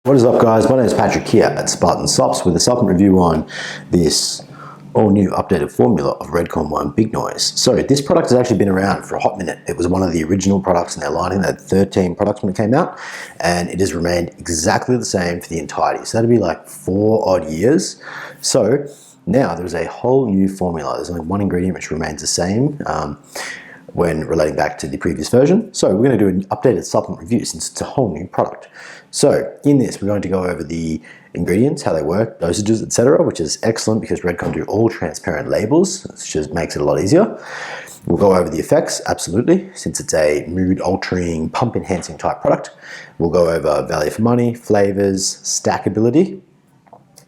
What is up, guys? My name is Patrick here at Spartansuppz with a supplement review on this all new updated formula of Redcon1 Big Noise. So this product has actually been around for a hot minute. It was one of the original products in their line. They had 13 products when it came out, and it has remained exactly the same for the entirety. So that'd be like 4 odd years. So now there's a whole new formula. There's only one ingredient which remains the same when relating back to the previous version. So we're going to do an updated supplement review since it's a whole new product. So in this, we're going to go over the ingredients, how they work, dosages, etc., which is excellent because Redcon do all transparent labels, which just makes it a lot easier. We'll go over the effects, absolutely, since it's a mood-altering, pump-enhancing type product. We'll go over value for money, flavors, stackability,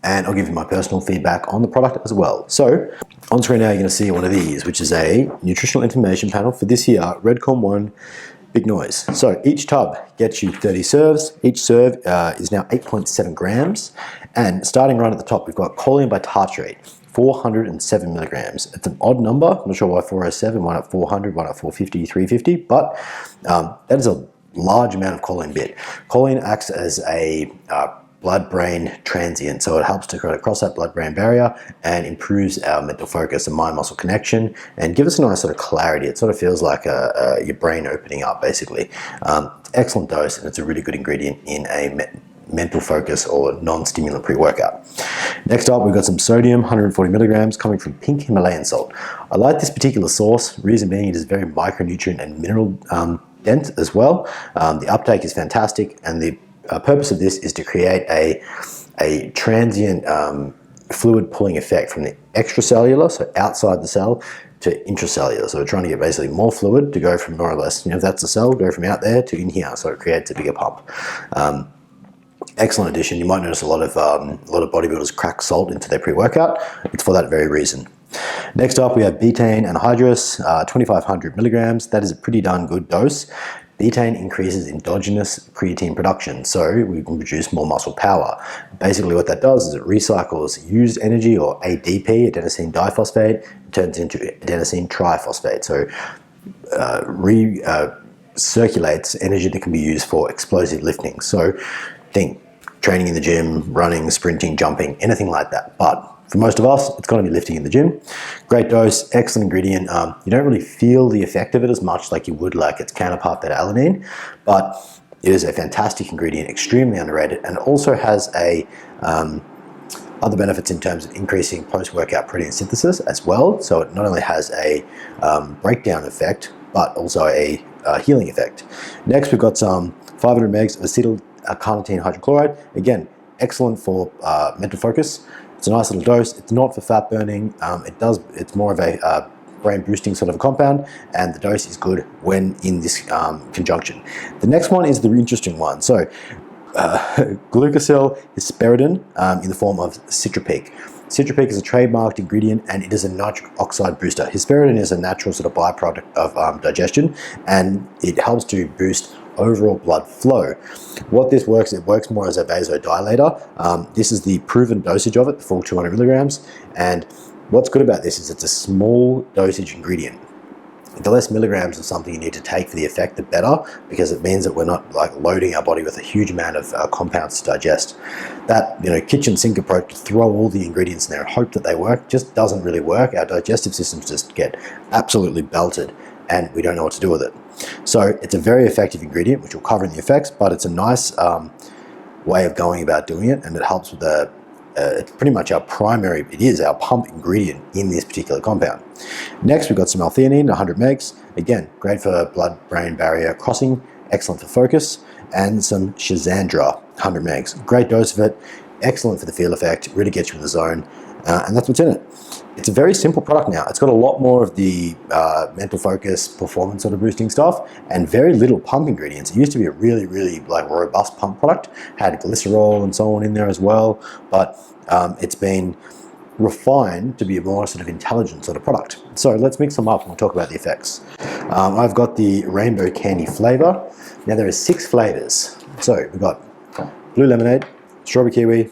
and I'll give you my personal feedback on the product as well. So on screen now, you're going to see one of these, which is a nutritional information panel for this year, Redcon1 Big Noise. So each tub gets you 30 serves. Each serve is now 8.7 grams. And starting right at the top, we've got choline by tartrate, 407 milligrams. It's an odd number. I'm not sure why 407, why not 400, why not 450, 350, but that is a large amount of choline bit. Choline acts as a blood-brain transient, so it helps to cross that blood-brain barrier and improves our mental focus and mind-muscle connection and give us a nice sort of clarity. It sort of feels like your brain opening up, basically. Excellent dose, and it's a really good ingredient in a mental focus or non-stimulant pre-workout. Next up, we've got some sodium, 140 milligrams, coming from pink Himalayan salt. I like this particular source, reason being it is very micronutrient and mineral dense as well. The uptake is fantastic, and the purpose of this is to create a transient fluid pulling effect from the extracellular, so outside the cell, to intracellular. So we're trying to get basically more fluid to go from more or less, if that's the cell, go from out there to in here, so it creates a bigger pump. Excellent addition. You might notice a lot of bodybuilders crack salt into their pre-workout. It's for that very reason. Next up, we have betaine anhydrous, 2,500 milligrams. That is a pretty darn good dose. Betaine increases endogenous creatine production, so we can produce more muscle power. Basically what that does is it recycles used energy, or ADP, adenosine diphosphate, turns into adenosine triphosphate. So recirculates energy that can be used for explosive lifting. So think training in the gym, running, sprinting, jumping, anything like that. But for most of us, it's going to be lifting in the gym. Great dose, excellent ingredient. You don't really feel the effect of it as much like you would like its counterpart, that alanine, but it is a fantastic ingredient, extremely underrated, and also has other benefits in terms of increasing post-workout protein synthesis as well. So it not only has a breakdown effect, but also a healing effect. Next, we've got some 500 megs of acetyl carnitine hydrochloride. Again, excellent for mental focus. It's a nice little dose. It's not for fat burning. It's more of a brain boosting sort of a compound, and the dose is good when in this conjunction. The next one is the interesting one. So glucosyl hesperidin in the form of Citrapeak. Citrapeak is a trademarked ingredient, and it is a nitric oxide booster. Hesperidin is a natural sort of byproduct of digestion, and it helps to boost overall blood flow. What this works, it works more as a vasodilator. This is the proven dosage of it, the full 200 milligrams. And what's good about this is it's a small dosage ingredient. The less milligrams of something you need to take for the effect, the better, because it means that we're not like loading our body with a huge amount of compounds to digest. That kitchen sink approach to throw all the ingredients in there and hope that they work just doesn't really work. Our digestive systems just get absolutely belted, and we don't know what to do with it. So it's a very effective ingredient, which we'll cover in the effects, but it's a nice way of going about doing it, and it helps with it's pretty much our primary, it is our pump ingredient in this particular compound. Next, we've got some L-theanine, 100 megs. Again, great for blood-brain barrier crossing, excellent for focus, and some Shazandra, 100 megs. Great dose of it, excellent for the feel effect, really gets you in the zone, and that's what's in it. It's a very simple product now. It's got a lot more of the mental focus, performance sort of boosting stuff, and very little pump ingredients. It used to be a really, really like robust pump product, had glycerol and so on in there as well, but it's been refined to be a more sort of intelligent sort of product. So let's mix them up and we'll talk about the effects. I've got the rainbow candy flavor. Now there are 6 flavors. So we've got blue lemonade, strawberry kiwi,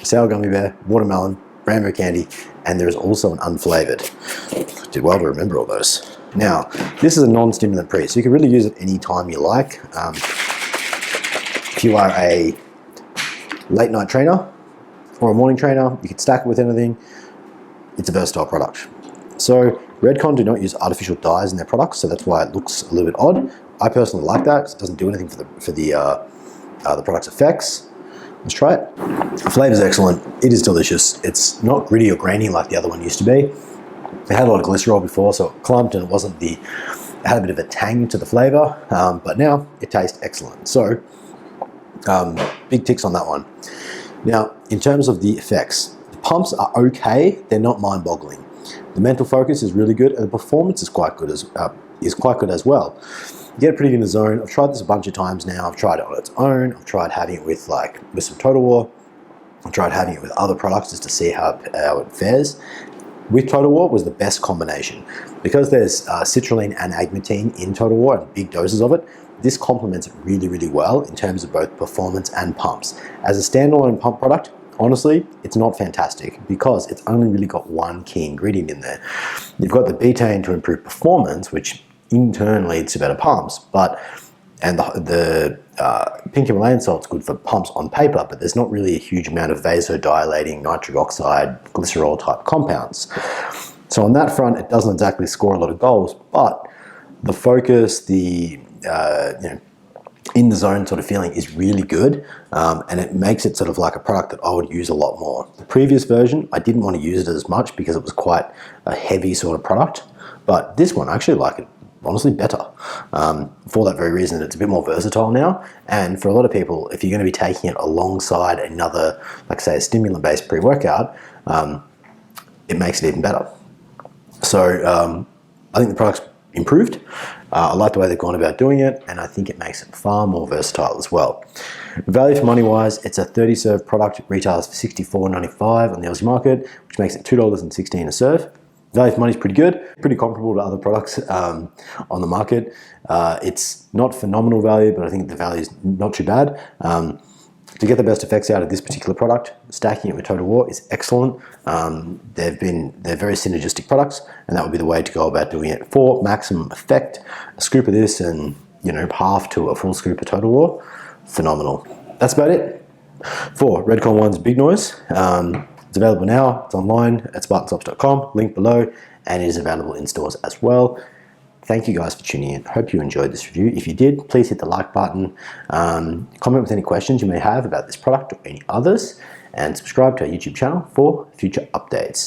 sour gummy bear, watermelon, rainbow candy, and there is also an unflavored. Did well to remember all those. Now, this is a non-stimulant pre, so you can really use it any time you like. If you are a late night trainer or a morning trainer, you can stack it with anything. It's a versatile product. So Redcon do not use artificial dyes in their products, so that's why it looks a little bit odd. I personally like that because it doesn't do anything for the product's effects. Let's try it. The flavor's excellent. It is delicious. It's not gritty or grainy like the other one used to be. It had a lot of glycerol before, so it clumped and it had a bit of a tang to the flavor, but now it tastes excellent. So big ticks on that one. Now, in terms of the effects, the pumps are okay. They're not mind-boggling. The mental focus is really good, and the performance is quite good as well. You get pretty good in the zone. I've tried this a bunch of times now. I've tried it on its own. I've tried having it with some Total War. I've tried having it with other products just to see how it fares. With Total War was the best combination. Because there's citrulline and agmatine in Total War and big doses of it, this complements it really, really well in terms of both performance and pumps. As a standalone pump product, honestly, it's not fantastic because it's only really got one key ingredient in there. You've got the betaine to improve performance, which in turn leads to better pumps, and the pink Himalayan salt's good for pumps on paper, but there's not really a huge amount of vasodilating nitric oxide glycerol type compounds. So on that front, it doesn't exactly score a lot of goals, but the focus, the in the zone sort of feeling is really good, and it makes it sort of like a product that I would use a lot more. The previous version, I didn't want to use it as much because it was quite a heavy sort of product, but this one I actually like it honestly better for that very reason. It's a bit more versatile now, and for a lot of people, if you're going to be taking it alongside another, like say a stimulant-based pre-workout, it makes it even better. So I think the product's improved. I like the way they've gone about doing it, and I think it makes it far more versatile as well. Value for money wise, it's a 30 serve product. It retails for $64.95 on the Aussie market, which makes it $2.16 a serve. Value for money is pretty good, pretty comparable to other products on the market. It's not phenomenal value, but I think the value is not too bad. To get the best effects out of this particular product, stacking it with Total War is excellent. They're very synergistic products, and that would be the way to go about doing it. For maximum effect, a scoop of this and half to a full scoop of Total War, phenomenal. That's about it for Redcon1's Big Noise. It's available now. It's online at Spartansuppz.com, link below, and it is available in stores as well. Thank you guys for tuning in. Hope you enjoyed this review. If you did, please hit the like button, comment with any questions you may have about this product or any others, and subscribe to our YouTube channel for future updates.